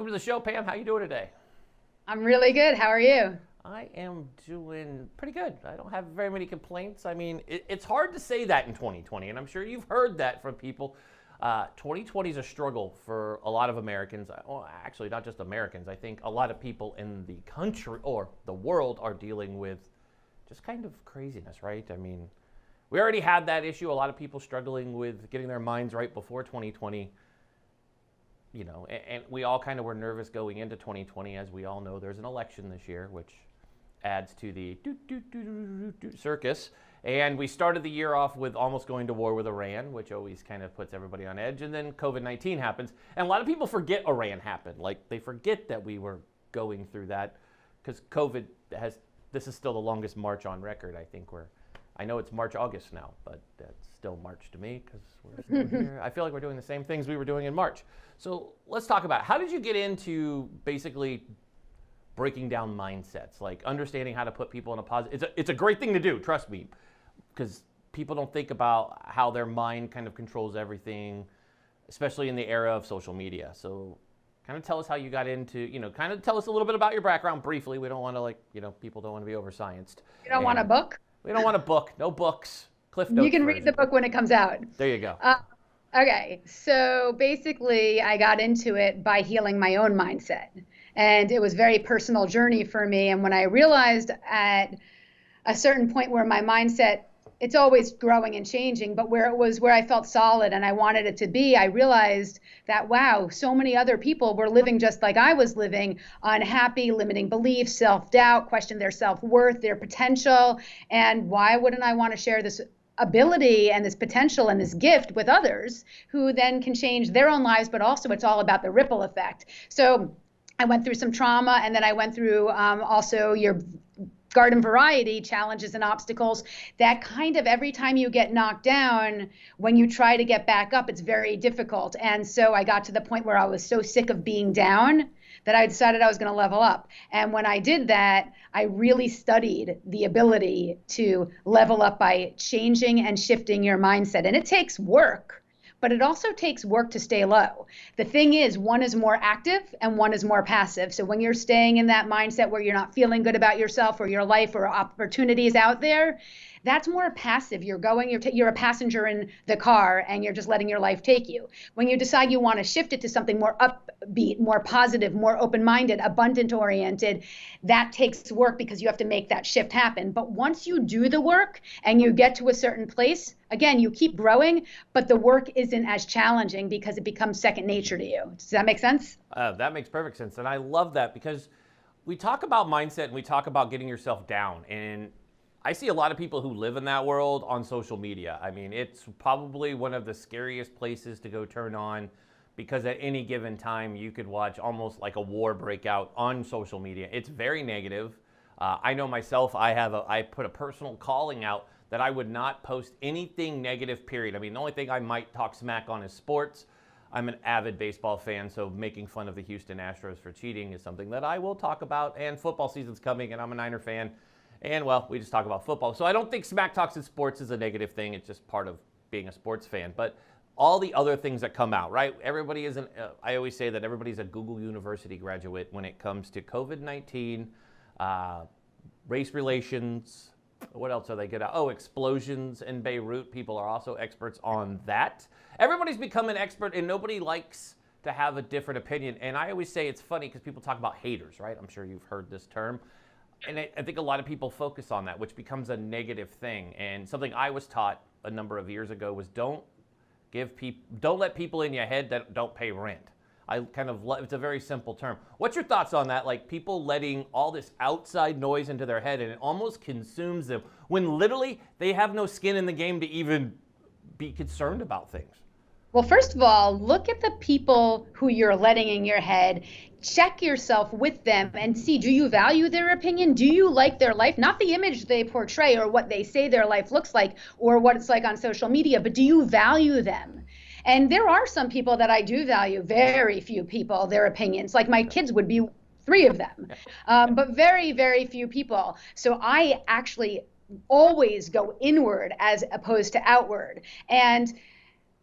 Welcome to the show, Pam. How you doing today? I'm really good. How are you? I am doing pretty good. I don't have very many complaints. I mean, it's hard to say that in 2020, and I'm sure you've heard that from people. 2020 is a struggle for a lot of Americans. Well, actually, not just Americans. I think a lot of people in the country or the world are dealing with just kind of craziness, right? I mean, we already had that issue. A lot of people struggling with getting their minds right before 2020. And we all kind of were nervous going into 2020. As we all know, there's an election this year, which adds to the circus. And we started the year off with almost going to war with Iran, which always kind of puts everybody on edge. And then COVID-19 happens. And a lot of people forget Iran happened. Like, they forget that we were going through that because this is still the longest March on record. I know it's March, August now, but that's still March to me because we're still here. I feel like we're doing the same things we were doing in March. So let's talk about how did you get into basically breaking down mindsets, like understanding how to put people in a positive. It's a great thing to do, trust me, because people don't think about how their mind kind of controls everything, especially in the era of social media. So kind of tell us how you got into, kind of tell us a little bit about your background briefly. We don't want to people don't want to be over-scienced. You don't want a book? We don't want a book. No books. Cliff Notes You can version. read the book when it comes out. There you go. Okay, so basically I got into it by healing my own mindset. And it was a very personal journey for me. And when I realized at a certain point where my mindset, it's always growing and changing, but where I felt solid and I wanted it to be, I realized that, wow, so many other people were living just like I was living, unhappy, limiting beliefs, self-doubt, question their self-worth, their potential. And why wouldn't I want to share this ability and this potential and this gift with others who then can change their own lives, but also it's all about the ripple effect. So I went through some trauma, and then I went through also your garden variety challenges and obstacles that kind of every time you get knocked down, when you try to get back up, it's very difficult. And so I got to the point where I was so sick of being down that I decided I was going to level up. And when I did that, I really studied the ability to level up by changing and shifting your mindset. And it takes work. But it also takes work to stay low. The thing is, one is more active and one is more passive. So when you're staying in that mindset where you're not feeling good about yourself or your life or opportunities out there, that's more passive. You're a passenger in the car and you're just letting your life take you. When you decide you want to shift it to something more upbeat, more positive, more open-minded, abundant-oriented, that takes work because you have to make that shift happen. But once you do the work and you get to a certain place, again, you keep growing, but the work isn't as challenging because it becomes second nature to you. Does that make sense? That makes perfect sense. And I love that because we talk about mindset and we talk about getting yourself down. And I see a lot of people who live in that world on social media. I mean, it's probably one of the scariest places to go turn on because at any given time you could watch almost like a war break out on social media. It's very negative. I know myself, I put a personal calling out that I would not post anything negative, period. I mean, the only thing I might talk smack on is sports. I'm an avid baseball fan, so making fun of the Houston Astros for cheating is something that I will talk about. And football season's coming, and I'm a Niner fan. And, well, we just talk about football. So I don't think smack talks in sports is a negative thing. It's just part of being a sports fan. But all the other things that come out, right? Everybody isn't, I always say that everybody's a Google University graduate when it comes to COVID-19, race relations. What else are they good at? Oh, explosions in Beirut. People are also experts on that. Everybody's become an expert, and nobody likes to have a different opinion. And I always say it's funny because people talk about haters, right? I'm sure you've heard this term. And I think a lot of people focus on that, which becomes a negative thing. And something I was taught a number of years ago was don't let people in your head that don't pay rent. It's a very simple term. What's your thoughts on that? Like people letting all this outside noise into their head and it almost consumes them when literally they have no skin in the game to even be concerned about things. Well, first of all, look at the people who you're letting in your head. Check yourself with them and see, do you value their opinion? Do you like their life? Not the image they portray or what they say their life looks like or what it's like on social media, but do you value them? And there are some people that I do value, very few people, their opinions. Like my kids would be three of them, but very, very few people. So I actually always go inward as opposed to outward. And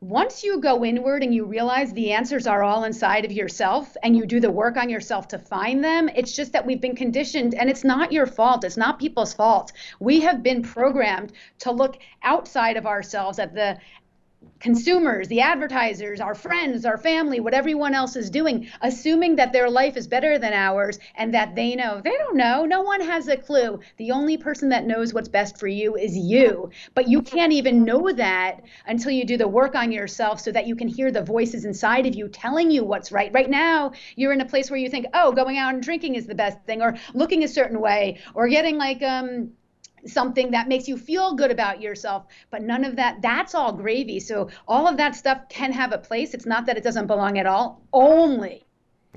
once you go inward and you realize the answers are all inside of yourself and you do the work on yourself to find them, it's just that we've been conditioned, and it's not your fault. It's not people's fault. We have been programmed to look outside of ourselves at the consumers, the advertisers, our friends, our family, what everyone else is doing, assuming that their life is better than ours and that they know. They don't know. No one has a clue. The only person that knows what's best for you is you. But you can't even know that until you do the work on yourself so that you can hear the voices inside of you telling you what's right. Right now, you're in a place where you think, oh, going out and drinking is the best thing, or looking a certain way, or getting like something that makes you feel good about yourself. But none of that, that's all gravy. So all of that stuff can have a place. It's not that it doesn't belong at all, only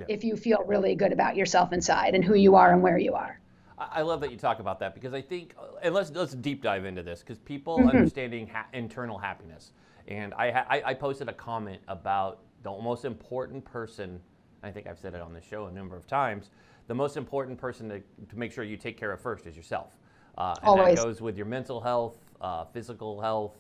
if you feel really good about yourself inside and who you are and where you are. I love that you talk about that, because I think, and let's deep dive into this, because people understanding internal happiness. And I posted a comment about the most important person, I think I've said it on the show a number of times, the most important person to make sure you take care of first is yourself. And Always. that goes with your mental health, physical health.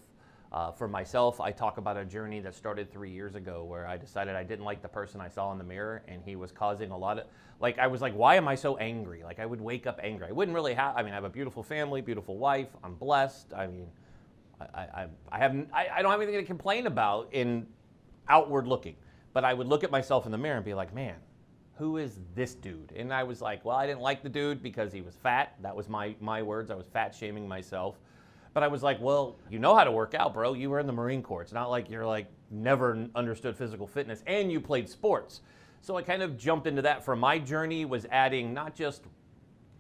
For myself, I talk about a journey that started 3 years ago where I decided I didn't like the person I saw in the mirror, and he was causing a lot of, like, I was like, why am I so angry? Like, I would wake up angry. I wouldn't really have, I mean, I have a beautiful family, beautiful wife. I'm blessed. I mean, I don't have anything to complain about in outward looking. But I would look at myself in the mirror and be like, man, who is this dude? And I was like, well, I didn't like the dude because he was fat. That was my words. I was fat shaming myself. But I was like, well, you know how to work out, bro. You were in the Marine Corps. It's not like you're like never understood physical fitness, and you played sports. So I kind of jumped into that. For my journey was adding not just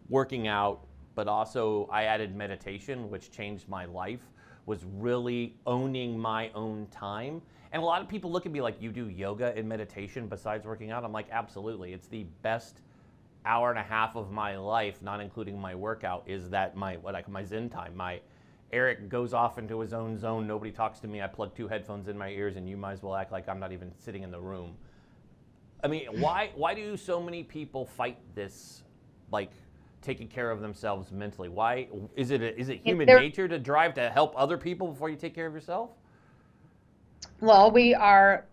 working out, but also I added meditation, which changed my life, was really owning my own time. And a lot of people look at me like, you do yoga and meditation besides working out? I'm like, absolutely. It's the best hour and a half of my life, not including my workout, is that my Zen time. My Eric goes off into his own zone. Nobody talks to me. I plug 2 headphones in my ears, and you might as well act like I'm not even sitting in the room. I mean, why do so many people fight this, like, taking care of themselves mentally? Why is it human nature to drive to help other people before you take care of yourself? Well, we are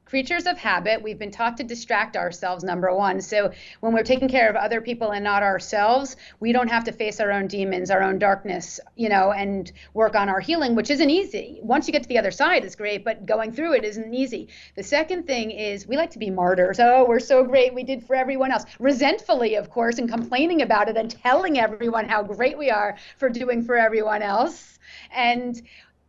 creatures of habit. We've been taught to distract ourselves, number one. So when we're taking care of other people and not ourselves, we don't have to face our own demons, our own darkness, and work on our healing, which isn't easy. Once you get to the other side, it's great, but going through it isn't easy. The second thing is we like to be martyrs. Oh, we're so great. We did for everyone else. Resentfully, of course, and complaining about it and telling everyone how great we are for doing for everyone else. And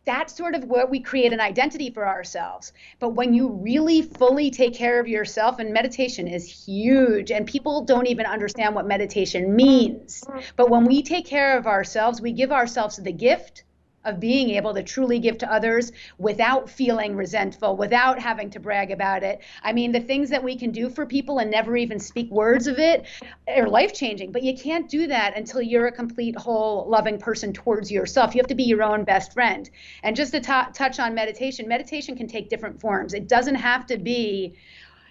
that's sort of where we create an identity for ourselves. But when you really fully take care of yourself, and meditation is huge, and people don't even understand what meditation means. But when we take care of ourselves, we give ourselves the gift of being able to truly give to others without feeling resentful, without having to brag about it. I mean, the things that we can do for people and never even speak words of it are life-changing, but you can't do that until you're a complete, whole, loving person towards yourself. You have to be your own best friend. And just to touch on meditation, meditation can take different forms. It doesn't have to be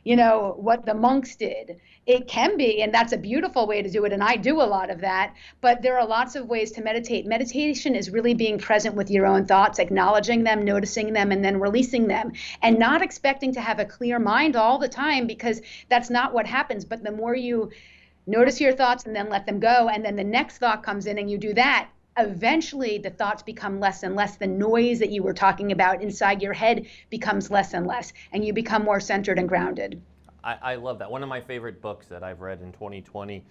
what the monks did. It can be, and that's a beautiful way to do it, and I do a lot of that, but there are lots of ways to meditate. Meditation is really being present with your own thoughts, acknowledging them, noticing them, and then releasing them, and not expecting to have a clear mind all the time, because that's not what happens. But the more you notice your thoughts and then let them go, and then the next thought comes in and you do that, eventually the thoughts become less and less. The noise that you were talking about inside your head becomes less and less, and you become more centered and grounded. I love that. One of my favorite books that I've read in 2020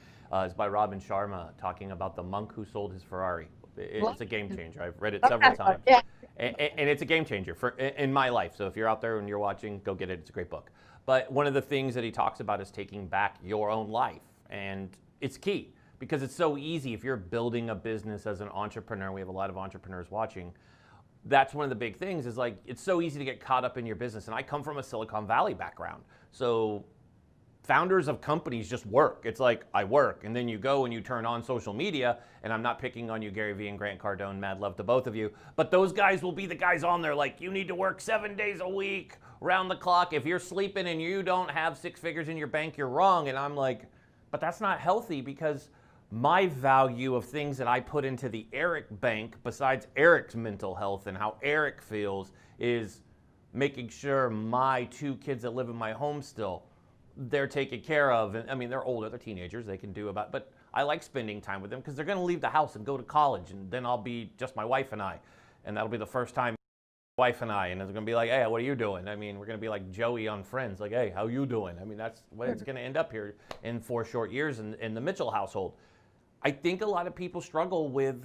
is by Robin Sharma, talking about the monk who sold his Ferrari. It's a game changer. I've read it several times. Yeah. And it's a game changer in my life. So if you're out there and you're watching, go get it. It's a great book. But one of the things that he talks about is taking back your own life. And it's key, because it's so easy if you're building a business as an entrepreneur. We have a lot of entrepreneurs watching. That's one of the big things, is like, it's so easy to get caught up in your business. And I come from a Silicon Valley background. So founders of companies just work. It's like, I work, and then you go and you turn on social media, and I'm not picking on you, Gary Vee and Grant Cardone, mad love to both of you, but those guys will be the guys on there like, you need to work 7 days a week, round the clock. If you're sleeping and you don't have 6 figures in your bank, you're wrong. And I'm like, but that's not healthy, because my value of things that I put into the Eric bank, besides Eric's mental health and how Eric feels, is making sure my 2 kids that live in my home still, they're taken care of. And I mean, they're older, they're teenagers, they can do about, but I like spending time with them because they're going to leave the house and go to college, and then I'll be just my wife and I, and that'll be the first time wife and I, and it's going to be like, hey, what are you doing? I mean, we're going to be like Joey on Friends, like, hey, how you doing? I mean, that's what it's going to end up here in 4 short years in the Mitchell household. I think a lot of people struggle with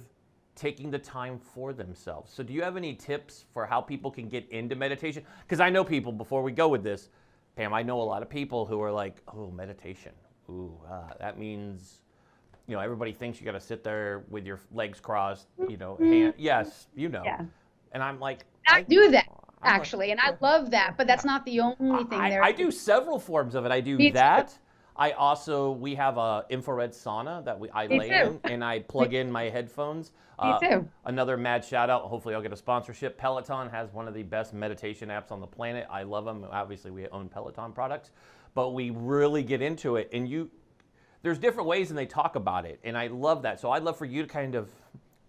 taking the time for themselves. So do you have any tips for how people can get into meditation? Because I know people, before we go with this, Pam, I know a lot of people who are like, oh, meditation. Ooh, that means, you know, everybody thinks you got to sit there with your legs crossed, you know, hand, yes, you know. Yeah. And I'm like, I do that actually, and I love that, but that's not the only thing there. I do several forms of it. I do that. I also, we have a infrared sauna that I lay in, and I plug in my headphones. Me too. Another mad shout out, hopefully I'll get a sponsorship. Peloton has one of the best meditation apps on the planet. I love them. Obviously we own Peloton products, but we really get into it. And there's different ways and they talk about it, and I love that. So I'd love for you to kind of,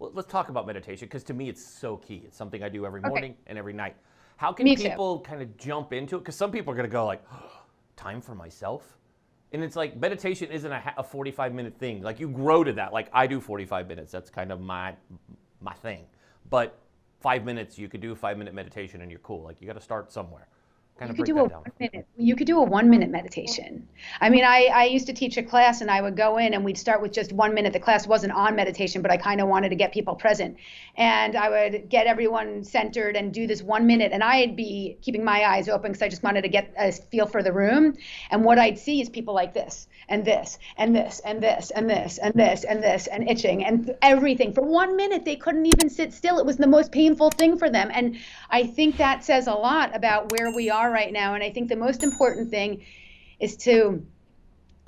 let's talk about meditation, because to me it's so key. It's something I do every morning and every night. How can people kind of jump into it? Because some people are going to go like, oh, time for myself? And it's like, meditation isn't a 45-minute thing. Like, you grow to that. Like, I do 45 minutes. That's kind of my thing. But 5 minutes, you could do a 5-minute meditation and you're cool. Like, you got to start somewhere. Kind of break that down. You could do a 1-minute meditation. I mean, I used to teach a class, and I would go in and we'd start with just 1 minute. The class wasn't on meditation, but I kind of wanted to get people present. And I would get everyone centered and do this 1 minute. And I'd be keeping my eyes open because I just wanted to get a feel for the room. And what I'd see is people like this, and this, and this, and this, and this, and this, and this, and itching, and everything. For 1 minute, they couldn't even sit still. It was the most painful thing for them. And I think that says a lot about where we are right now. And I think the most important thing is to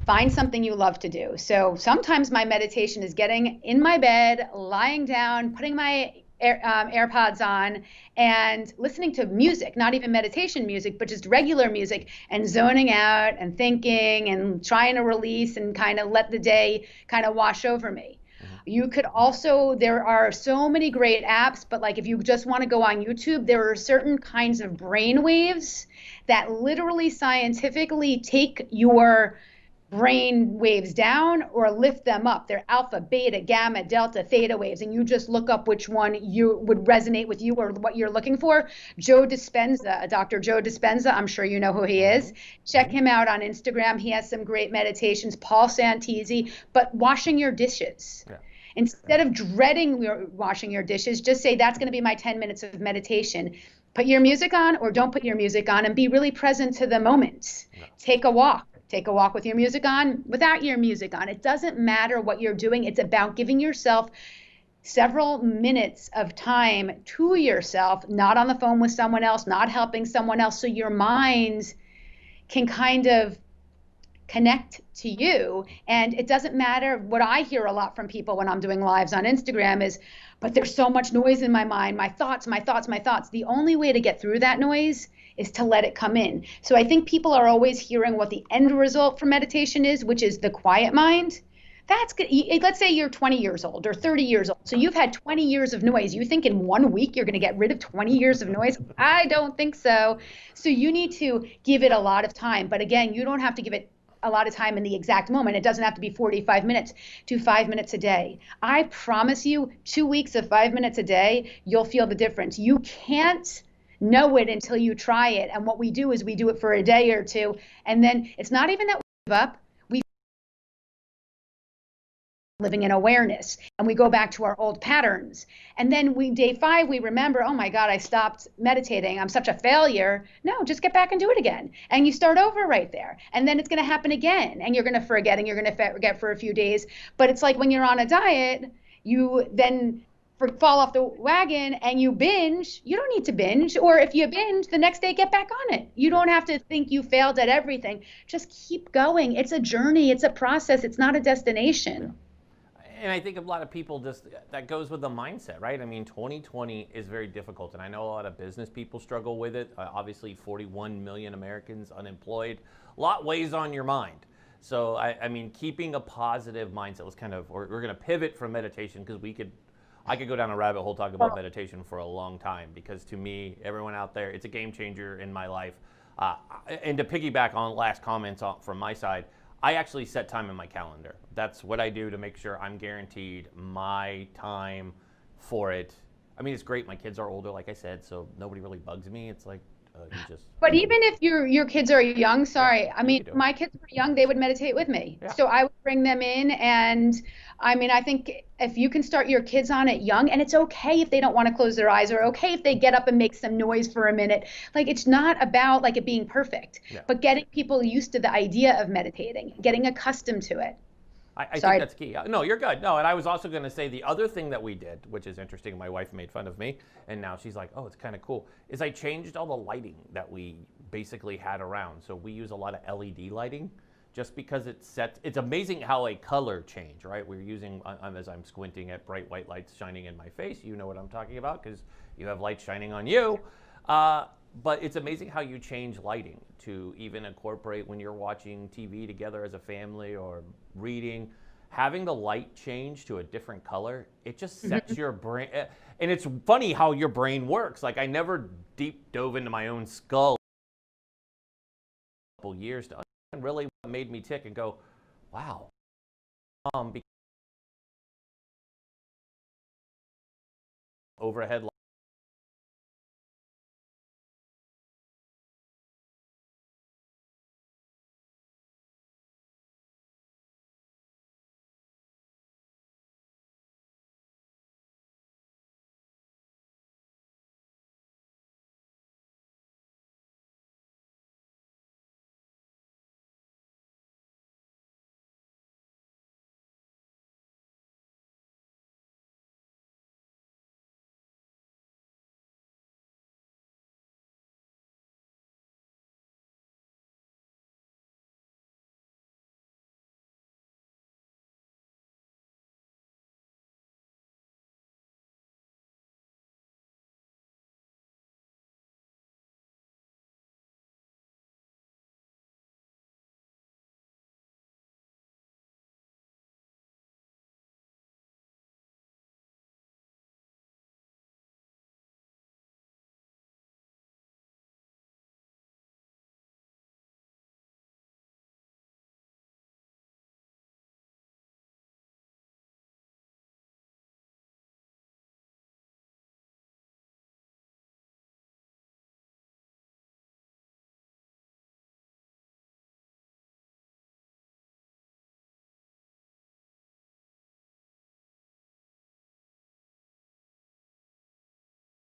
find something you love to do. So sometimes my meditation is getting in my bed, lying down, putting my AirPods on and listening to music, not even meditation music, but just regular music, and zoning out and thinking and trying to release and kind of let the day kind of wash over me. You could also, there are so many great apps, but like if you just want to go on YouTube, there are certain kinds of brain waves that literally scientifically take your brain waves down or lift them up. They're alpha, beta, gamma, delta, theta waves, and you just look up which one you would resonate with you or what you're looking for. Joe Dispenza, Dr. Joe Dispenza, I'm sure you know who he is. Check him out on Instagram. He has some great meditations. Paul Santisi. But washing your dishes. Yeah. Instead of dreading washing your dishes, just say that's going to be my 10 minutes of meditation. Put your music on or don't put your music on, and be really present to the moment. Yeah. Take a walk. Take a walk with your music on, without your music on. It doesn't matter what you're doing. It's about giving yourself several minutes of time to yourself, not on the phone with someone else, not helping someone else, so your mind can kind of connect to you. And it doesn't matter. What I hear a lot from people when I'm doing lives on Instagram is, but there's so much noise in my mind, my thoughts, my thoughts, my thoughts. The only way to get through that noise is to let it come in. So I think people are always hearing what the end result for meditation is, which is the quiet mind. That's good. Let's say you're 20 years old or 30 years old. So you've had 20 years of noise. You think in 1 week you're going to get rid of 20 years of noise? I don't think so. So you need to give it a lot of time. But again, you don't have to give it a lot of time in the exact moment. It doesn't have to be 45 minutes. Do 5 minutes a day. I promise you, 2 weeks of 5 minutes a day, you'll feel the difference. You can't know it until you try it. And what we do is we do it for a day or two. And then it's not even that we give up. We living in awareness, and we go back to our old patterns. And then day 5, we remember, oh my God, I stopped meditating. I'm such a failure. No, just get back and do it again. And you start over right there. And then it's going to happen again. And you're going to forget, and you're going to forget for a few days. But it's like when you're on a diet, you then fall off the wagon and you binge. You don't need to binge. Or if you binge, the next day get back on it. You don't have to think you failed at everything. Just keep going. It's a journey. It's a process. It's not a destination. And I think a lot of people that goes with the mindset, right? I mean, 2020 is very difficult, and I know a lot of business people struggle with it. Obviously, 41 million Americans unemployed. A lot weighs on your mind. So, I mean, keeping a positive mindset was kind of, we're going to pivot from meditation because we could I could go down a rabbit hole talking about meditation for a long time, because to me, everyone out there, it's a game changer in my life. And to piggyback on last comments from my side, I actually set time in my calendar. That's what I do to make sure I'm guaranteed my time for it. I mean, it's great. My kids are older, like I said, so nobody really bugs me. It's like, you just. But even if your kids are young, sorry, Yeah, I mean, my kids were young, they would meditate with me. Yeah. So I would bring them in, and I mean, I think if you can start your kids on it young, and it's okay if they don't want to close their eyes, or okay if they get up and make some noise for a minute. Like, it's not about like it being perfect, but getting people used to the idea of meditating, getting accustomed to it. I think that's key. No, you're good. No, and I was also going to say the other thing that we did, which is interesting, my wife made fun of me, and now she's like, oh, it's kind of cool, is I changed all the lighting that we basically had around. So we use a lot of LED lighting, just because it's amazing how a color change, right? We're using, as I'm squinting at bright white lights shining in my face, you know what I'm talking about, because you have lights shining on you. But it's amazing how you change lighting to even incorporate when you're watching TV together as a family or reading. Having the light change to a different color, it just sets your brain. And it's funny how your brain works. Like, I never deep dove into my own skull a couple years to understand really what made me tick and go, wow. Overhead.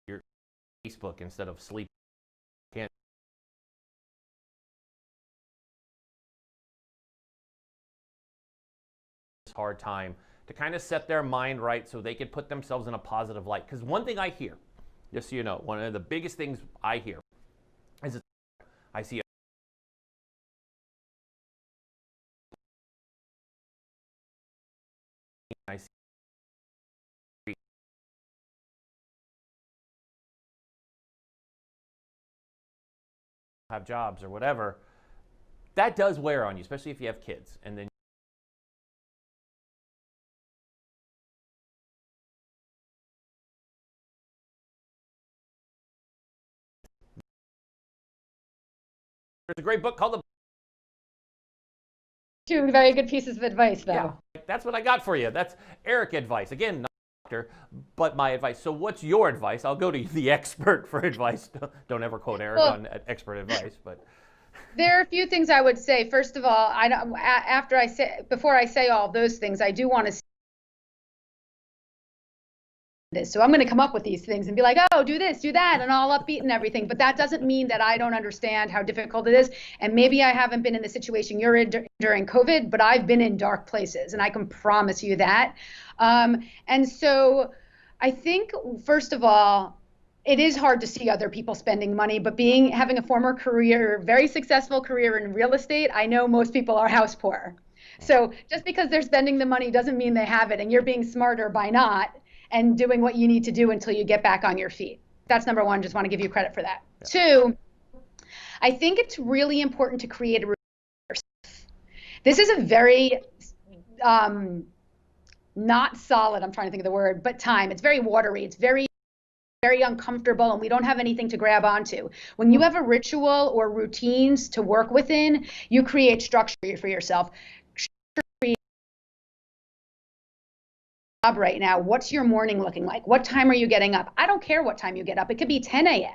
Your Facebook instead of sleep. Can't. Hard time to kind of set their mind right so they could put themselves in a positive light. Because one thing I hear, just so you know, one of the biggest things I hear is I see I see have jobs or whatever. That does wear on you, especially if you have kids. And then there's a great book called Two very good pieces of advice, though. Yeah, that's what I got for you. That's Eric advice. Again, not a doctor, but my advice. So what's your advice? I'll go to the expert for advice. Don't ever quote Eric on expert advice, but there are a few things I would say. First of all, before I say all those things, I do want to say this. So I'm going to come up with these things and be like, oh, do this, do that, and all upbeat and everything. But that doesn't mean that I don't understand how difficult it is. And maybe I haven't been in the situation you're in during COVID, but I've been in dark places, and I can promise you that. And so I think, first of all, it is hard to see other people spending money, but having a former career, very successful career in real estate, I know most people are house poor. So just because they're spending the money doesn't mean they have it, and you're being smarter by not and doing what you need to do until you get back on your feet. That's number one. Just want to give you credit for that. Yeah. Two, I think it's really important to create a routine for yourself. This is a very not solid, I'm trying to think of the word, but time. It's very watery. It's very uncomfortable, and we don't have anything to grab onto. When you have a ritual or routines to work within, you create structure for yourself. Right now, what's your morning looking like? What time are you getting up? I don't care what time you get up. It could be 10 a.m.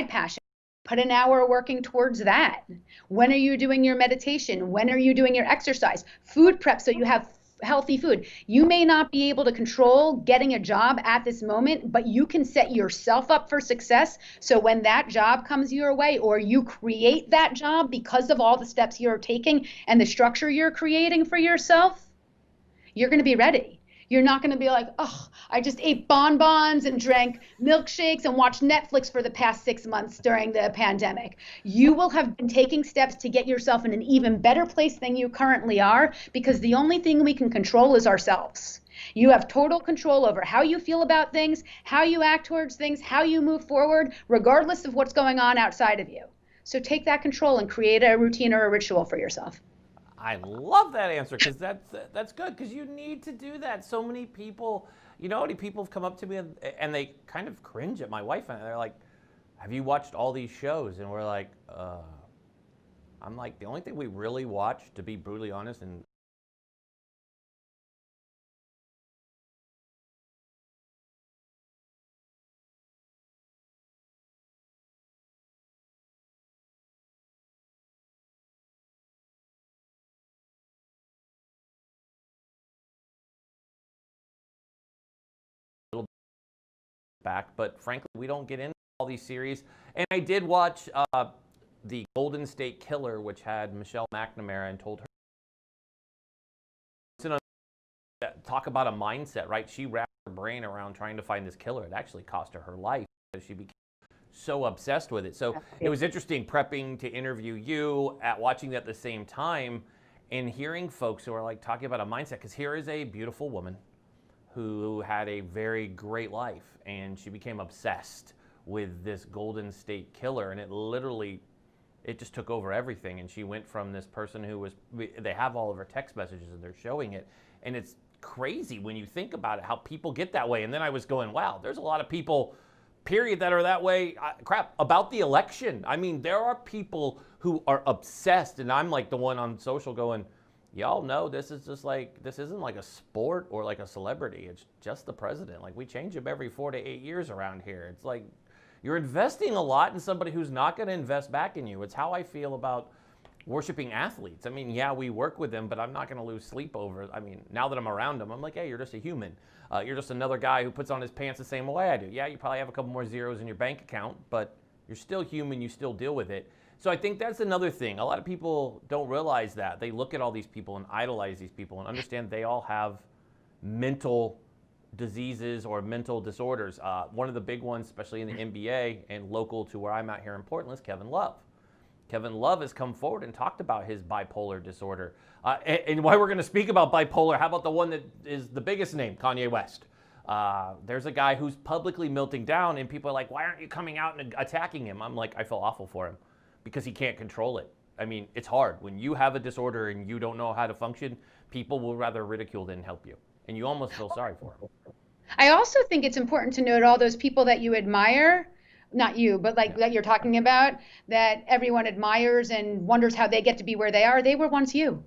Passion. Put an hour working towards that. When are you doing your meditation? When are you doing your exercise? Food prep so you have healthy food. You may not be able to control getting a job at this moment, but you can set yourself up for success. So when that job comes your way, or you create that job because of all the steps you're taking and the structure you're creating for yourself, you're going to be ready. You're not going to be like, oh, I just ate bonbons and drank milkshakes and watched Netflix for the past 6 months during the pandemic. You will have been taking steps to get yourself in an even better place than you currently are, because the only thing we can control is ourselves. You have total control over how you feel about things, how you act towards things, how you move forward, regardless of what's going on outside of you. So take that control and create a routine or a ritual for yourself. I love that answer, because that's good, because you need to do that. So many people, you know, how many people have come up to me and they kind of cringe at my wife, and they're like, have you watched all these shows? And we're like, I'm like, the only thing we really watch, to be brutally honest, and back, but frankly, we don't get into all these series. And I did watch the Golden State Killer, which had Michelle McNamara, and told her, talk about a mindset, right? She wrapped her brain around trying to find this killer. It actually cost her life because she became so obsessed with it. So it was interesting prepping to interview you, at watching it at the same time, and hearing folks who are like talking about a mindset, because here is a beautiful woman who had a very great life, and she became obsessed with this Golden State Killer, and it just took over everything. And she went from this person who was, they have all of her text messages and they're showing it, and it's crazy when you think about it, how people get that way. And then I was going, wow, there's a lot of people, period, that are that way. Crap, about the election. I mean, there are people who are obsessed, and I'm like the one on social going, y'all know this isn't like a sport or like a celebrity. It's just the president. Like, we change him every 4 to 8 years around here. It's like you're investing a lot in somebody who's not going to invest back in you. It's how I feel about worshiping athletes. I mean, yeah, we work with them, but I'm not going to lose sleep over. I mean, now that I'm around them, I'm like, hey, you're just a human. You're just another guy who puts on his pants the same way I do. Yeah, you probably have a couple more zeros in your bank account, but you're still human. You still deal with it. So I think that's another thing. A lot of people don't realize that. They look at all these people and idolize these people and understand they all have mental diseases or mental disorders. One of the big ones, especially in the NBA and local to where I'm at here in Portland, is Kevin Love. Kevin Love has come forward and talked about his bipolar disorder. And why we're going to speak about bipolar, how about the one that is the biggest name, Kanye West? There's a guy who's publicly melting down, and people are like, why aren't you coming out and attacking him? I'm like, I feel awful for him, because he can't control it. I mean, it's hard. When you have a disorder and you don't know how to function, people will rather ridicule than help you. And you almost feel sorry for them. I also think it's important to note all those people that you admire. not you, but like that you're talking about, that everyone admires and wonders how they get to be where they are, they were once you.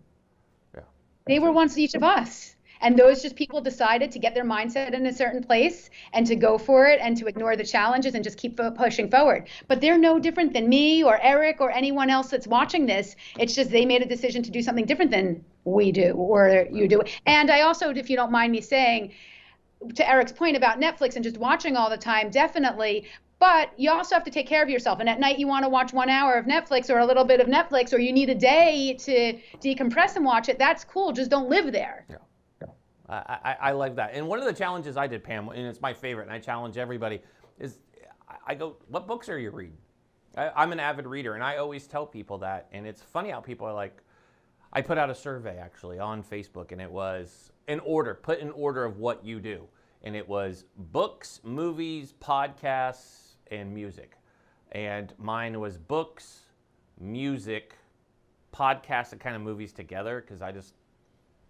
Yeah. They were once each of us. And those just people decided to get their mindset in a certain place and to go for it and to ignore the challenges and just keep pushing forward. But they're no different than me or Eric or anyone else that's watching this. It's just they made a decision to do something different than we do or you do. And I also, if you don't mind me saying, to Eric's point about Netflix and just watching all the time, definitely. But you also have to take care of yourself. And at night, you want to watch 1 hour of Netflix or a little bit of Netflix, or you need a day to decompress and watch it. That's cool. Just don't live there. Yeah. I like that. And one of the challenges I did, Pam, and it's my favorite, and I challenge everybody, is I go, what books are you reading? I'm an avid reader, and I always tell people that. And it's funny how people are like, I put out a survey actually on Facebook, and it was put in order of what you do. And it was books, movies, podcasts, and music. And mine was books, music, podcasts, and kind of movies together, because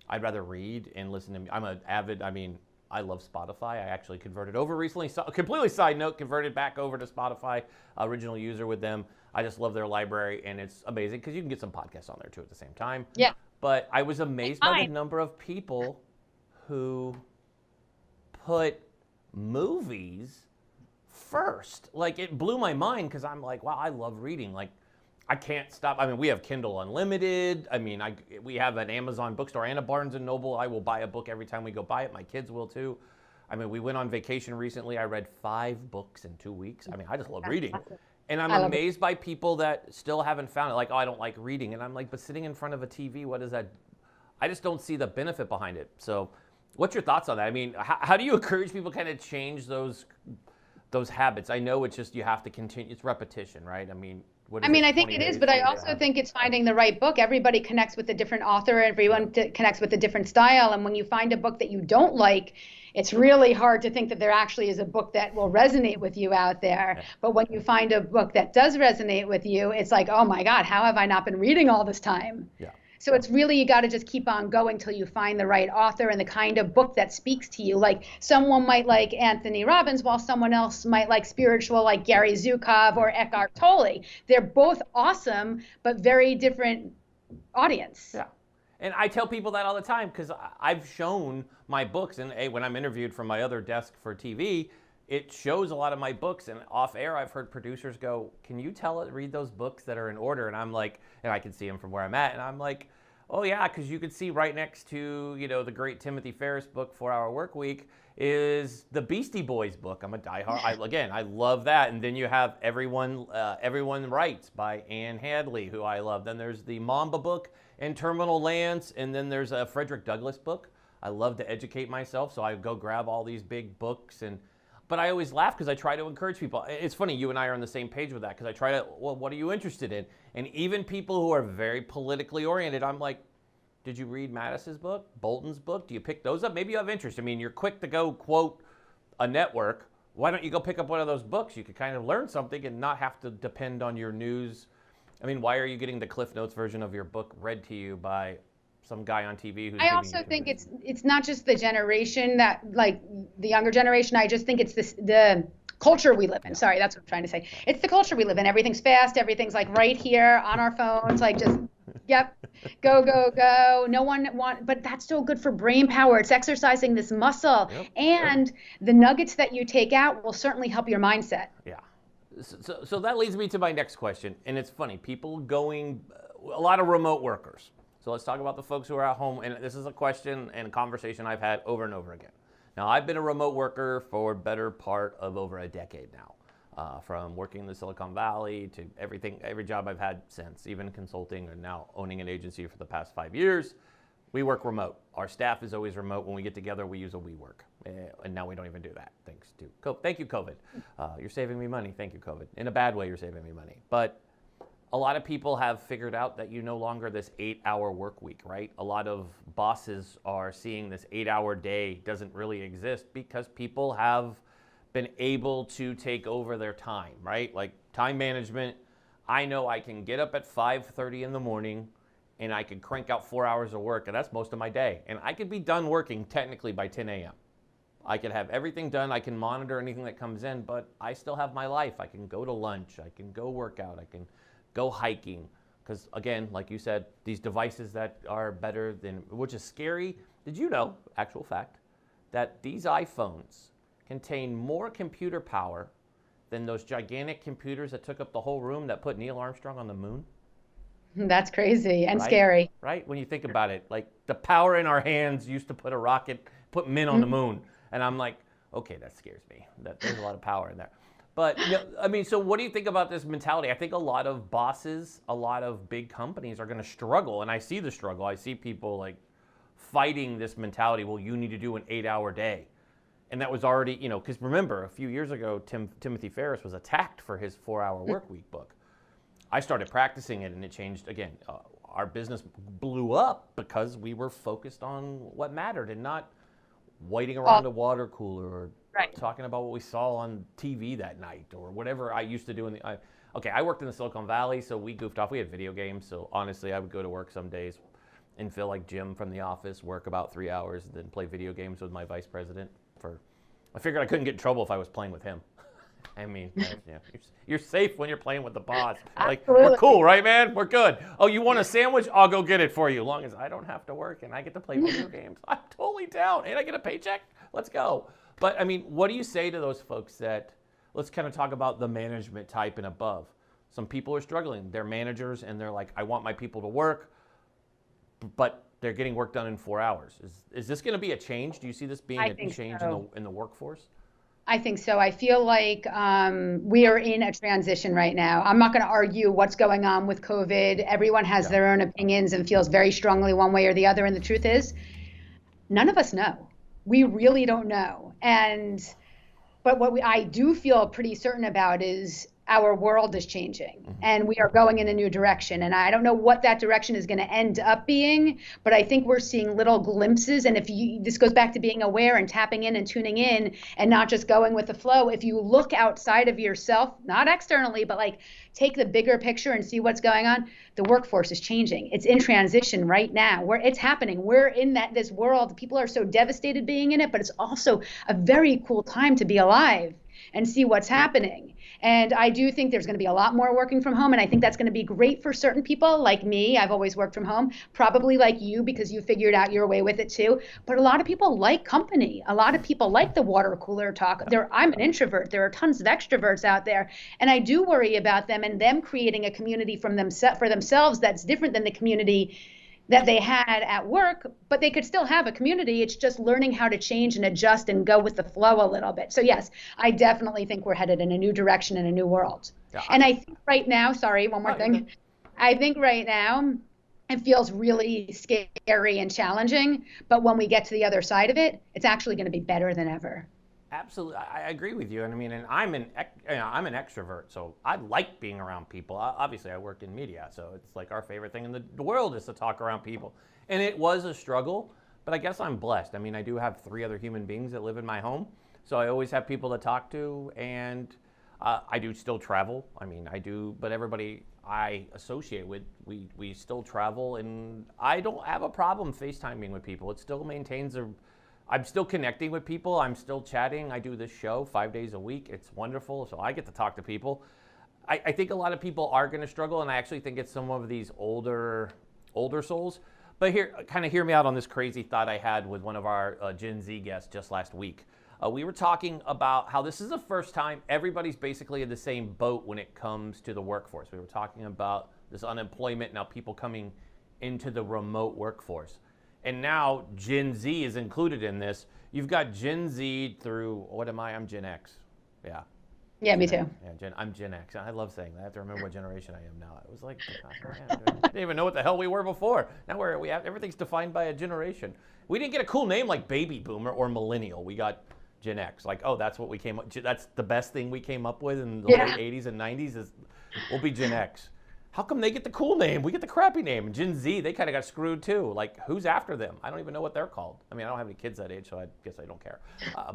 I'd rather read and listen to. I'm an avid. I mean, I love Spotify. I actually converted over recently. So, completely side note, converted back over to Spotify. Original user with them. I just love their library, and it's amazing because you can get some podcasts on there too at the same time. Yeah. But I was amazed by the number of people who put movies first. Like, it blew my mind because I'm like, wow, I love reading. Like, I can't stop. I mean, we have Kindle Unlimited. I mean, we have an Amazon bookstore and a Barnes & Noble. I will buy a book every time we go buy it. My kids will too. I mean, we went on vacation recently. I read 5 books in 2 weeks. I mean, I just love reading. And I'm amazed by people that still haven't found it. Like, oh, I don't like reading. And I'm like, but sitting in front of a TV, what is that? I just don't see the benefit behind it. So what's your thoughts on that? I mean, how do you encourage people to kind of change those habits? I know it's just you have to continue. It's repetition, right? I mean, I think it is, but I also think it's finding the right book. Everybody connects with a different author. Everyone connects with a different style. And when you find a book that you don't like, it's really hard to think that there actually is a book that will resonate with you out there. But when you find a book that does resonate with you, it's like, oh my God, how have I not been reading all this time? Yeah. So it's really, you got to just keep on going till you find the right author and the kind of book that speaks to you. Like, someone might like Anthony Robbins while someone else might like spiritual, like Gary Zukov or Eckhart Tolle. They're both awesome, but very different audience. Yeah. And I tell people that all the time because I've shown my books, and when I'm interviewed from my other desk for TV, it shows a lot of my books, and off air I've heard producers go, can you read those books that are in order? And I'm like, and I can see them from where I'm at, and I'm like, oh yeah, because you could see right next to, the great Timothy Ferriss book, 4 Hour Work Week, is the Beastie Boys book. I'm a diehard. I love that. And then you have Everyone Writes by Anne Hadley, who I love. Then there's the Mamba book and Terminal Lance, and then there's a Frederick Douglass book. I love to educate myself, so I go grab all these big books. But I always laugh because I try to encourage people. It's funny, you and I are on the same page with that, because I try to, well, what are you interested in? And even people who are very politically oriented, I'm like, did you read Mattis's book, Bolton's book? Do you pick those up? Maybe you have interest. I mean, you're quick to go quote a network. Why don't you go pick up one of those books? You could kind of learn something and not have to depend on your news. I mean, why are you getting the Cliff Notes version of your book read to you by some guy on TV who's... I also think it's not just the generation that, like, the younger generation. I just think it's the culture we live in. Sorry, that's what I'm trying to say. It's the culture we live in. Everything's fast. Everything's like right here on our phones. Like, just, yep, go, go, go. No one but that's so good for brain power. It's exercising this muscle. Yep. And the nuggets that you take out will certainly help your mindset. Yeah. So that leads me to my next question. And it's funny, people a lot of remote workers. So let's talk about the folks who are at home. And this is a question and a conversation I've had over and over again. Now, I've been a remote worker for better part of over a decade now, from working in the Silicon Valley to every job I've had since, even consulting and now owning an agency for the past 5 years. We work remote. Our staff is always remote. When we get together, we use a WeWork. And now we don't even do that, thanks to COVID. Thank you, COVID. You're saving me money. Thank you, COVID. In a bad way, you're saving me money. But a lot of people have figured out that you no longer this 8-hour work week, right? A lot of bosses are seeing this 8-hour day doesn't really exist because people have been able to take over their time, right? Like time management. I know I can get up at 5:30 in the morning and I can crank out 4 hours of work, and that's most of my day. And I could be done working technically by 10 a.m. I can have everything done. I can monitor anything that comes in, but I still have my life. I can go to lunch. I can go work out. I can go hiking. Because again, like you said, these devices that are better than, which is scary. Did you know, actual fact, that these iPhones contain more computer power than those gigantic computers that took up the whole room that put Neil Armstrong on the moon? That's crazy and Right? scary. Right? When you think about it, like the power in our hands used to put a rocket, put men on the moon. And I'm like, okay, that scares me. That there's a lot of power in there. But I mean, so what do you think about this mentality? I think a lot of bosses, a lot of big companies are going to struggle, and I see the struggle. I see people like fighting this mentality. Well, you need to do an 8-hour day, and that was already, because remember a few years ago, Timothy Ferriss was attacked for his 4-hour work week book. I started practicing it, and it changed again. Our business blew up because we were focused on what mattered and not waiting around a water cooler or talking about what we saw on TV that night or whatever I used to do I worked in the Silicon Valley, so we goofed off. We had video games, so honestly, I would go to work some days and feel like Jim from The Office, work about 3 hours, and then play video games with my vice president. I figured I couldn't get in trouble if I was playing with him. I mean, you're safe when you're playing with the boss. Like, we're cool, right, man? We're good. Oh, you want a sandwich? I'll go get it for you, as long as I don't have to work and I get to play video games. I'm totally down. And I get a paycheck? Let's go. But, I mean, what do you say to those folks that, let's kind of talk about the management type and above. Some people are struggling. They're managers, and they're like, I want my people to work, but they're getting work done in 4 hours. Is this going to be a change? Do you see this being a change in the workforce? I think so. I feel like we are in a transition right now. I'm not going to argue what's going on with COVID. Everyone has their own opinions and feels very strongly one way or the other. And the truth is, none of us know. We really don't know. But what I do feel pretty certain about is our world is changing and we are going in a new direction. And I don't know what that direction is going to end up being, but I think we're seeing little glimpses. And this goes back to being aware and tapping in and tuning in and not just going with the flow. If you look outside of yourself, not externally, but like take the bigger picture and see what's going on, the workforce is changing. It's in transition right now where it's happening. We're in this world. People are so devastated being in it, but it's also a very cool time to be alive and see what's happening. And I do think there's going to be a lot more working from home. And I think that's going to be great for certain people like me. I've always worked from home, probably like you, because you figured out your way with it too. But a lot of people like company. A lot of people like the water cooler talk. I'm an introvert. There are tons of extroverts out there. And I do worry about them and them creating a community for themselves that's different than the community that they had at work, but they could still have a community. It's just learning how to change and adjust and go with the flow a little bit. So yes, I definitely think we're headed in a new direction in a new world. Yeah. And I think right now, sorry, one more thing. I think right now it feels really scary and challenging, but when we get to the other side of it, it's actually going to be better than ever. Absolutely, I agree with you. And I mean, and I'm an extrovert, so I like being around people. Obviously, I work in media, so it's like our favorite thing in the world is to talk around people. And it was a struggle, but I guess I'm blessed. I mean, I do have 3 other human beings that live in my home, so I always have people to talk to, and I do still travel. I mean, I do, but everybody I associate with, we still travel, and I don't have a problem FaceTiming with people. It still maintains I'm still connecting with people. I'm still chatting. I do this show 5 days a week. It's wonderful. So I get to talk to people. I think a lot of people are going to struggle, and I actually think it's some of these older souls. But hear me out on this crazy thought I had with one of our Gen Z guests just last week. We were talking about how this is the first time everybody's basically in the same boat when it comes to the workforce. We were talking about this unemployment, now people coming into the remote workforce. And now Gen Z is included in this. You've got Gen Z through, what am I? I'm Gen X. Yeah. Yeah, me too. Yeah, I'm Gen X. I love saying that. I have to remember what generation I am now. It was like, I didn't even know what the hell we were before. Now we have everything's defined by a generation. We didn't get a cool name like baby boomer or millennial. We got Gen X. Like, oh, that's what we came up. That's the best thing we came up with in the late 80s and 90s is we'll be Gen X. How come they get the cool name? We get the crappy name. And Gen Z, they kind of got screwed too. Like, who's after them? I don't even know what they're called. I mean, I don't have any kids that age, so I guess I don't care.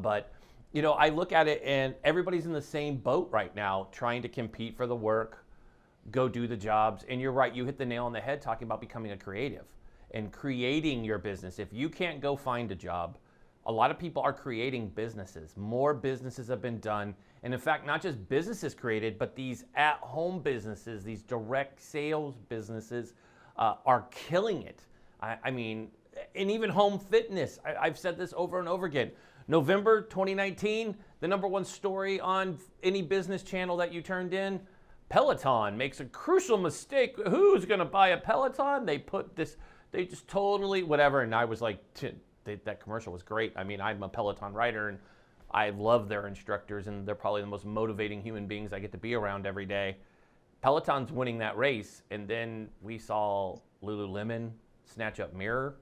But, I look at it and everybody's in the same boat right now, trying to compete for the work, go do the jobs. And you're right, you hit the nail on the head talking about becoming a creative and creating your business. If you can't go find a job, a lot of people are creating businesses. More businesses have been done. And in fact, not just businesses created, but these at-home businesses, these direct sales businesses are killing it. I mean, and even home fitness. I've said this over and over again. November 2019, the #1 story on any business channel that you turned in, Peloton makes a crucial mistake. Who's going to buy a Peloton? They put this, they just totally whatever. And I was like, that commercial was great. I mean, I'm a Peloton rider and I love their instructors and they're probably the most motivating human beings I get to be around every day. Peloton's winning that race. And then we saw Lululemon snatch up Mirror.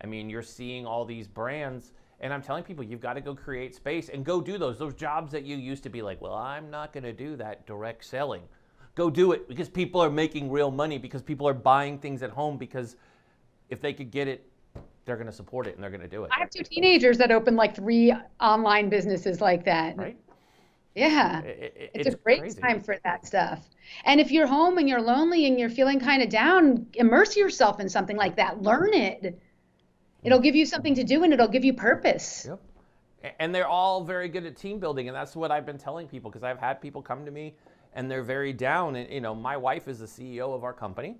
I mean, you're seeing all these brands and I'm telling people, you've got to go create space and go do those jobs that you used to be like, well, I'm not going to do that direct selling. Go do it because people are making real money, because people are buying things at home, because if they could get it, they're going to support it and they're going to do it. I have 2 teenagers that open like 3 online businesses like that. Right? Yeah. It's a great crazy time for that stuff. And if you're home and you're lonely and you're feeling kind of down, immerse yourself in something like that. Learn it. It'll give you something to do and it'll give you purpose. Yep. And they're all very good at team building. And that's what I've been telling people, because I've had people come to me and they're very down. And, you know, my wife is the CEO of our company,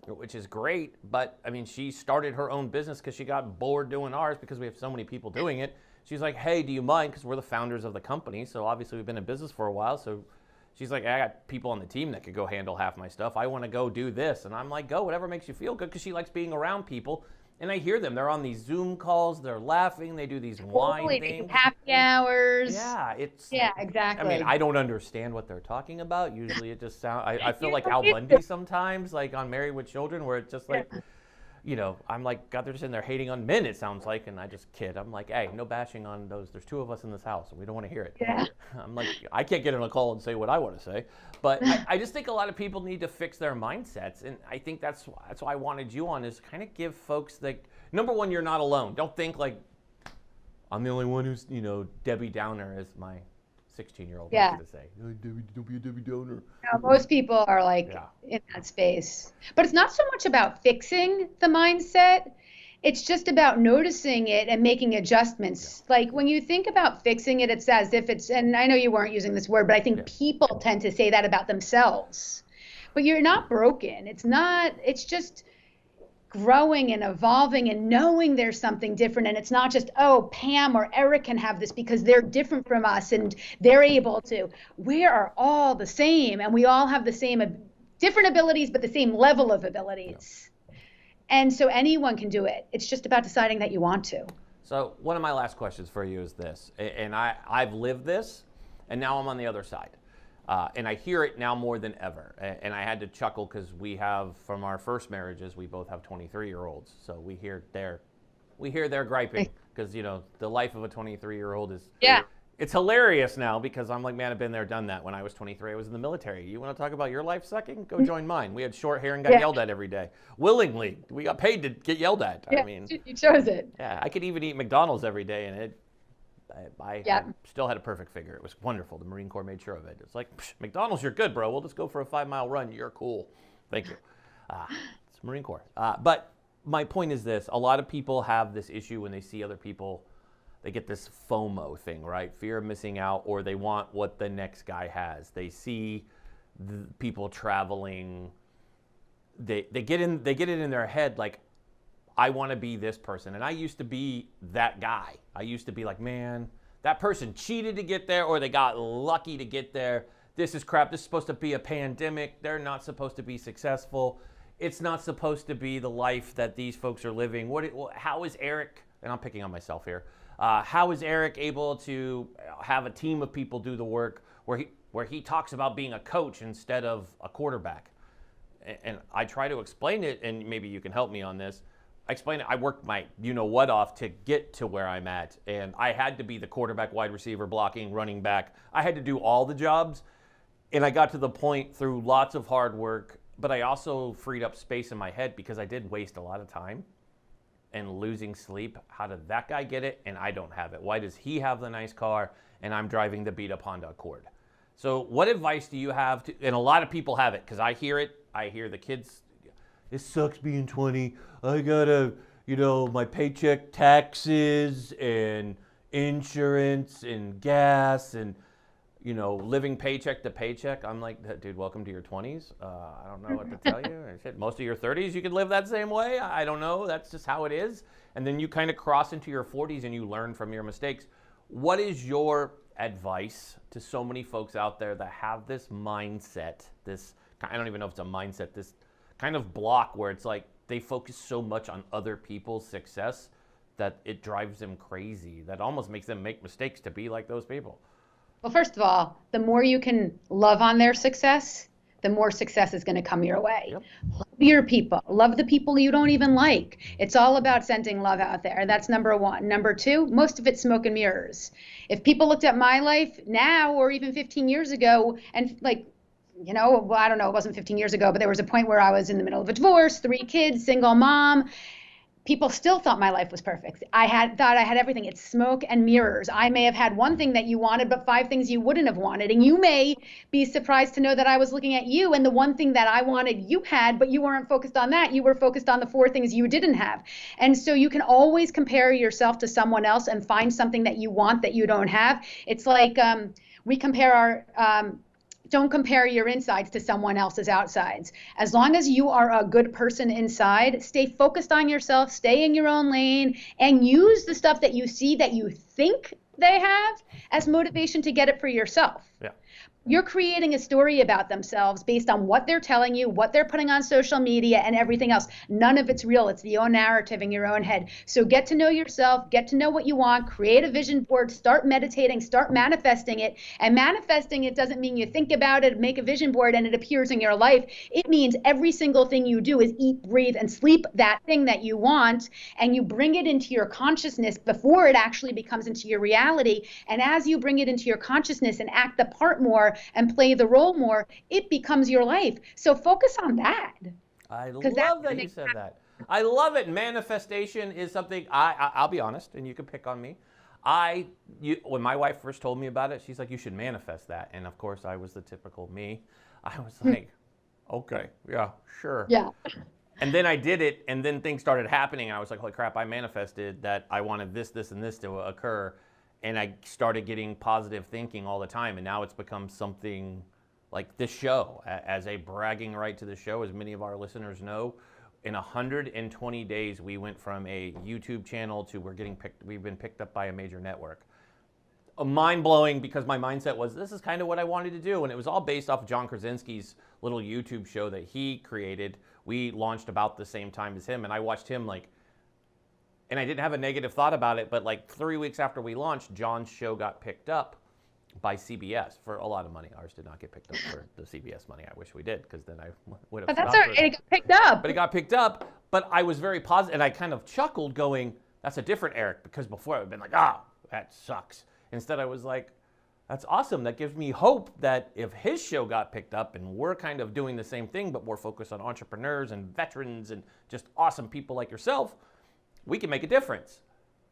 which is great. But I mean, she started her own business because she got bored doing ours because we have so many people doing it. She's like, hey, do you mind? Because we're the founders of the company. So obviously we've been in business for a while. So she's like, I got people on the team that could go handle half my stuff. I want to go do this. And I'm like, go, whatever makes you feel good, because she likes being around people. And I hear them. They're on these Zoom calls. They're laughing. They do these wine Totally. things. Happy hours. Yeah, it's. Yeah, exactly. I mean, I don't understand what they're talking about. Usually, it just sounds. I feel like Al Bundy sometimes, like on Married with Children, where it's just like, you know, I'm like, God, they're just in there hating on men. It sounds like, and I just kid. I'm like, hey, no bashing on those. There's 2 of us in this house, and we don't want to hear it. Yeah. I'm like, I can't get on a call and say what I want to say, but I just think a lot of people need to fix their mindsets, and I think that's why I wanted you on, is kind of give folks like, #1, you're not alone. Don't think like I'm the only one who's, you know, Debbie Downer, as my 16-year-old likes to say. Oh, Debbie, don't be a Debbie Downer. No, most people are like in that space. But it's not so much about fixing the mindset. It's just about noticing it and making adjustments. Yeah. Like when you think about fixing it, it's as if it's, and I know you weren't using this word, but I think people tend to say that about themselves. But you're not broken. It's just growing and evolving and knowing there's something different. And it's not just, oh, Pam or Eric can have this because they're different from us and they're able to. We are all the same, and we all have the same different abilities, but the same level of abilities. Yeah. And so anyone can do it. It's just about deciding that you want to. So one of my last questions for you is this, and I've lived this, and now I'm on the other side. And I hear it now more than ever. And I had to chuckle because we have, from our first marriages, we both have 23-year-olds. So we hear their griping, because, you know, the life of a 23-year-old is, it's hilarious now, because I'm like, man, I've been there, done that. When I was 23, I was in the military. You want to talk about your life sucking? Go join mine. We had short hair and got yelled at every day. Willingly. We got paid to get yelled at. Yeah, I mean, you chose it. Yeah, I could even eat McDonald's every day, and I still had a perfect figure. It was wonderful. The Marine Corps made sure of it. It's like, McDonald's, you're good, bro. We'll just go for a 5-mile run. You're cool. Thank you. It's Marine Corps. But my point is this. A lot of people have this issue when they see other people. They get this FOMO thing, right? Fear of missing out, or they want what the next guy has. They see the people traveling. They get it in their head like, I want to be this person. And I used to be that guy. I used to be like, man, that person cheated to get there, or they got lucky to get there. This is crap. This is supposed to be a pandemic. They're not supposed to be successful. It's not supposed to be the life that these folks are living. How is Eric, and I'm picking on myself here, how is Eric able to have a team of people do the work where he talks about being a coach instead of a quarterback? And I try to explain it, and maybe you can help me on this. I explain it. I worked my you-know-what off to get to where I'm at, and I had to be the quarterback, wide receiver, blocking, running back. I had to do all the jobs, and I got to the point through lots of hard work, but I also freed up space in my head because I did waste a lot of time and losing sleep. How did that guy get it, and I don't have it? Why does he have the nice car, and I'm driving the beat-up Honda Accord? So what advice do you have and a lot of people have it, because I hear it. I hear the kids, it sucks being 20. I gotta, my paycheck, taxes and insurance and gas and, living paycheck to paycheck. I'm like, dude, welcome to your 20s. I don't know what to tell you. Shit, most of your 30s, you could live that same way. I don't know. That's just how it is. And then you kind of cross into your 40s and you learn from your mistakes. What is your advice to so many folks out there that have this mindset, I don't even know if it's a mindset, this kind of block where it's like they focus so much on other people's success that it drives them crazy, that almost makes them make mistakes to be like those people? Well, first of all, the more you can love on their success, the more success is going to come your way. Yep. Love your people. Love the people you don't even like. It's all about sending love out there. That's number one. Number two, most of it's smoke and mirrors. If people looked at my life now or even 15 years ago and I don't know, it wasn't 15 years ago, but there was a point where I was in the middle of a divorce, 3 kids, single mom. People still thought my life was perfect. Thought I had everything. It's smoke and mirrors. I may have had one thing that you wanted, but 5 things you wouldn't have wanted. And you may be surprised to know that I was looking at you and the one thing that I wanted you had, but you weren't focused on that. You were focused on the 4 things you didn't have. And so you can always compare yourself to someone else and find something that you want that you don't have. It's like we compare don't compare your insides to someone else's outsides. As long as you are a good person inside, stay focused on yourself, stay in your own lane, and use the stuff that you see that you think they have as motivation to get it for yourself. Yeah. You're creating a story about themselves based on what they're telling you, what they're putting on social media, and everything else. None of it's real. It's the own narrative in your own head. So get to know yourself, get to know what you want, create a vision board, start meditating, start manifesting it. And manifesting it doesn't mean you think about it, make a vision board, and it appears in your life. It means every single thing you do is eat, breathe, and sleep that thing that you want, and you bring it into your consciousness before it actually becomes into your reality. And as you bring it into your consciousness and act the part more, and play the role more, it becomes your life. So focus on that. I love that you said that. I love it. Manifestation is something, I'll be honest, and you can pick on me. When my wife first told me about it, she's like, you should manifest that. And of course, I was the typical me. I was like, okay, yeah, sure. Yeah. And then I did it, and then things started happening. And I was like, holy crap, I manifested that I wanted this, this, and this to occur. And I started getting positive thinking all the time. And now it's become something like this show, as a bragging right to the show, as many of our listeners know. In 120 days, we went from a YouTube channel to we've been picked up by a major network. Mind-blowing, because my mindset was, this is kind of what I wanted to do. And it was all based off of John Krasinski's little YouTube show that he created. We launched about the same time as him. And I watched him and I didn't have a negative thought about it, but 3 weeks after we launched, John's show got picked up by CBS for a lot of money. Ours did not get picked up for the CBS money. I wish we did, because then I would have. But that's all right. It got picked up. But it got picked up. But I was very positive, and I kind of chuckled, going, "That's a different Eric," because before I would have been like, that sucks." Instead, I was like, "That's awesome. That gives me hope that if his show got picked up, and we're kind of doing the same thing, but more focused on entrepreneurs and veterans and just awesome people like yourself, we can make a difference."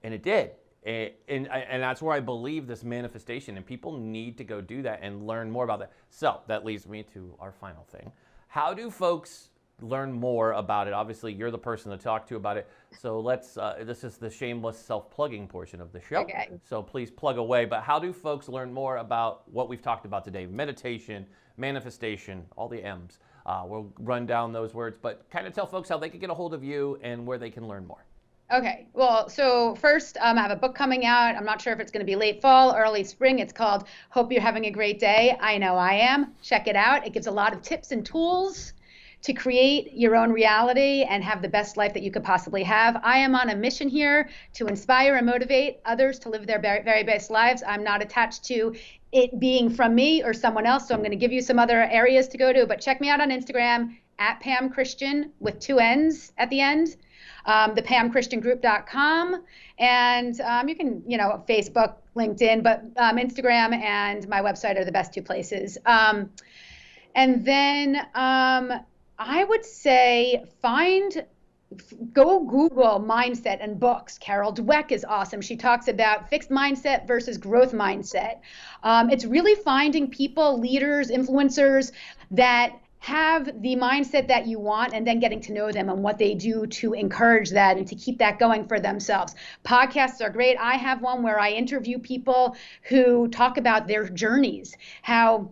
And it did. And that's where I believe this manifestation, and people need to go do that and learn more about that. So that leads me to our final thing. How do folks learn more about it? Obviously, you're the person to talk to about it. So this is the shameless self-plugging portion of the show. Okay. So please plug away. But how do folks learn more about what we've talked about today? Meditation, manifestation, all the M's. We'll run down those words, but kind of tell folks how they can get a hold of you and where they can learn more. Okay, well, so first, I have a book coming out. I'm not sure if it's going to be late fall, early spring. It's called Hope You're Having a Great Day. I know I am. Check it out. It gives a lot of tips and tools to create your own reality and have the best life that you could possibly have. I am on a mission here to inspire and motivate others to live their very best lives. I'm not attached to it being from me or someone else, so I'm going to give you some other areas to go to. But check me out on Instagram, @Pam Christian with 2 N's at the end. thepamchristiangroup.com, and you can, Facebook, LinkedIn, but Instagram and my website are the best 2 places. And then I would say go Google mindset and books. Carol Dweck is awesome. She talks about fixed mindset versus growth mindset. It's really finding people, leaders, influencers that have the mindset that you want, and then getting to know them and what they do to encourage that and to keep that going for themselves. Podcasts are great. I have one where I interview people who talk about their journeys, how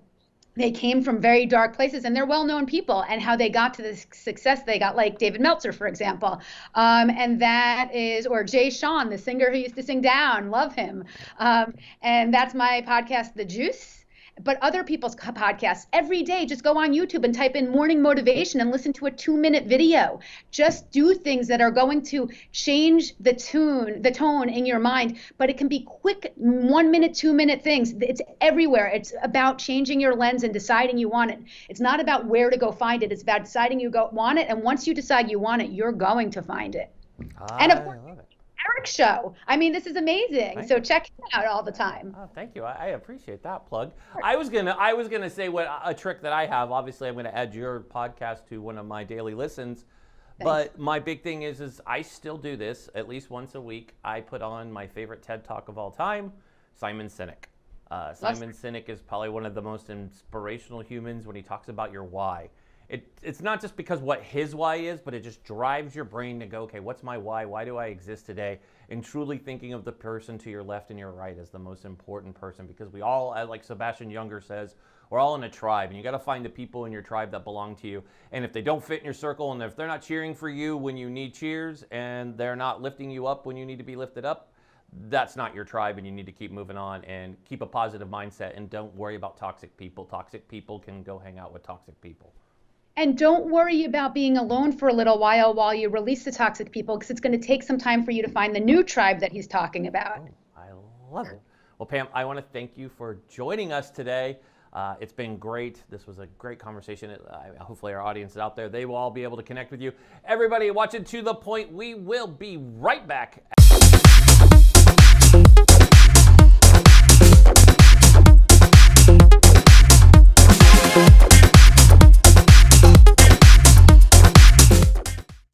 they came from very dark places, and they're well-known people, and how they got to the success they got, like David Meltzer, for example. And that is, or Jay Sean, the singer who used to sing Down, love him. And that's my podcast, The Juice. But other people's podcasts, every day, just go on YouTube and type in morning motivation and listen to a 2-minute video. Just do things that are going to change the tone in your mind. But it can be quick 1 minute, 2-minute things. It's everywhere. It's about changing your lens and deciding you want it. It's not about where to go find it. It's about deciding you want it. And once you decide you want it, you're going to find it. And of course, love it. Eric's show. I mean, this is amazing. So check him out all the time. Oh, thank you. I appreciate that plug. I was gonna say what a trick that I have. Obviously, I'm gonna add your podcast to one of my daily listens. Thanks. But my big thing is I still do this at least once a week. I put on my favorite TED Talk of all time, Simon Sinek. Simon Sinek is probably one of the most inspirational humans when he talks about your why. It's not just because what his why is, but it just drives your brain to go, okay, what's my why? Why do I exist today? And truly thinking of the person to your left and your right as the most important person, because we all, like Sebastian Junger says, we're all in a tribe, and you got to find the people in your tribe that belong to you. And if they don't fit in your circle, and if they're not cheering for you when you need cheers, and they're not lifting you up when you need to be lifted up, that's not your tribe, and you need to keep moving on and keep a positive mindset, and don't worry about toxic people. Toxic people can go hang out with toxic people. And don't worry about being alone for a little while you release the toxic people, because it's going to take some time for you to find the new tribe that he's talking about. Oh, I love it. Well, Pam, I want to thank you for joining us today. It's been great. This was a great conversation. Hopefully our audience is out there, they will all be able to connect with you. Everybody watching To The Point, we will be right back.